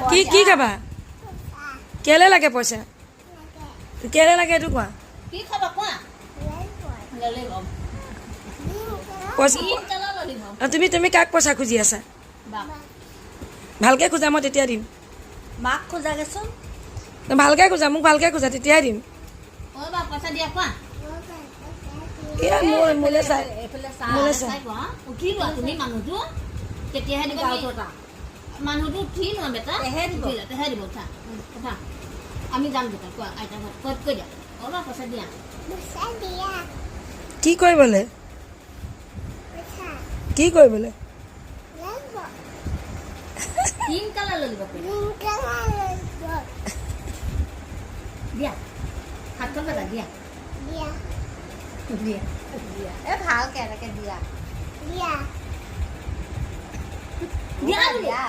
কি খাবা কেলে লাগে পইচা কেলে লাগে এইটো কোৱা কি খাবা কোৱা ললিপপ পইচা তিন কালাৰ ললিপপ তুমি কাক পইচা খুজি আছা বাক ভালকে খোজা মই তেতিয়া দিম বাক খোজাগেচোন ভালকে খোজা মোক ভালকে খোজা তেতিয়াই দিম ঐ বা পইচা দিয়া কোৱা মোলে চাই এইফালে মোলে চাই চাই কোৱা উঠি লোৱা তুমি মানুহটো তেতিয়াহে দিব মানুহটো উঠি লোৱা বেটা তেহে দিব উঠা উঠা আমি যাম দেউতা কোৱা আইতা ঘৰত কৈ দিয়া বা পইচা দিয়া কি কৰিবলৈ কি কৰিবলৈ তিন কালাৰ ললিপপ দিয়া হাতখন লগা দিয়া দিয়া এ ভালকে এনেকে দিয়া দিয়া দিয়া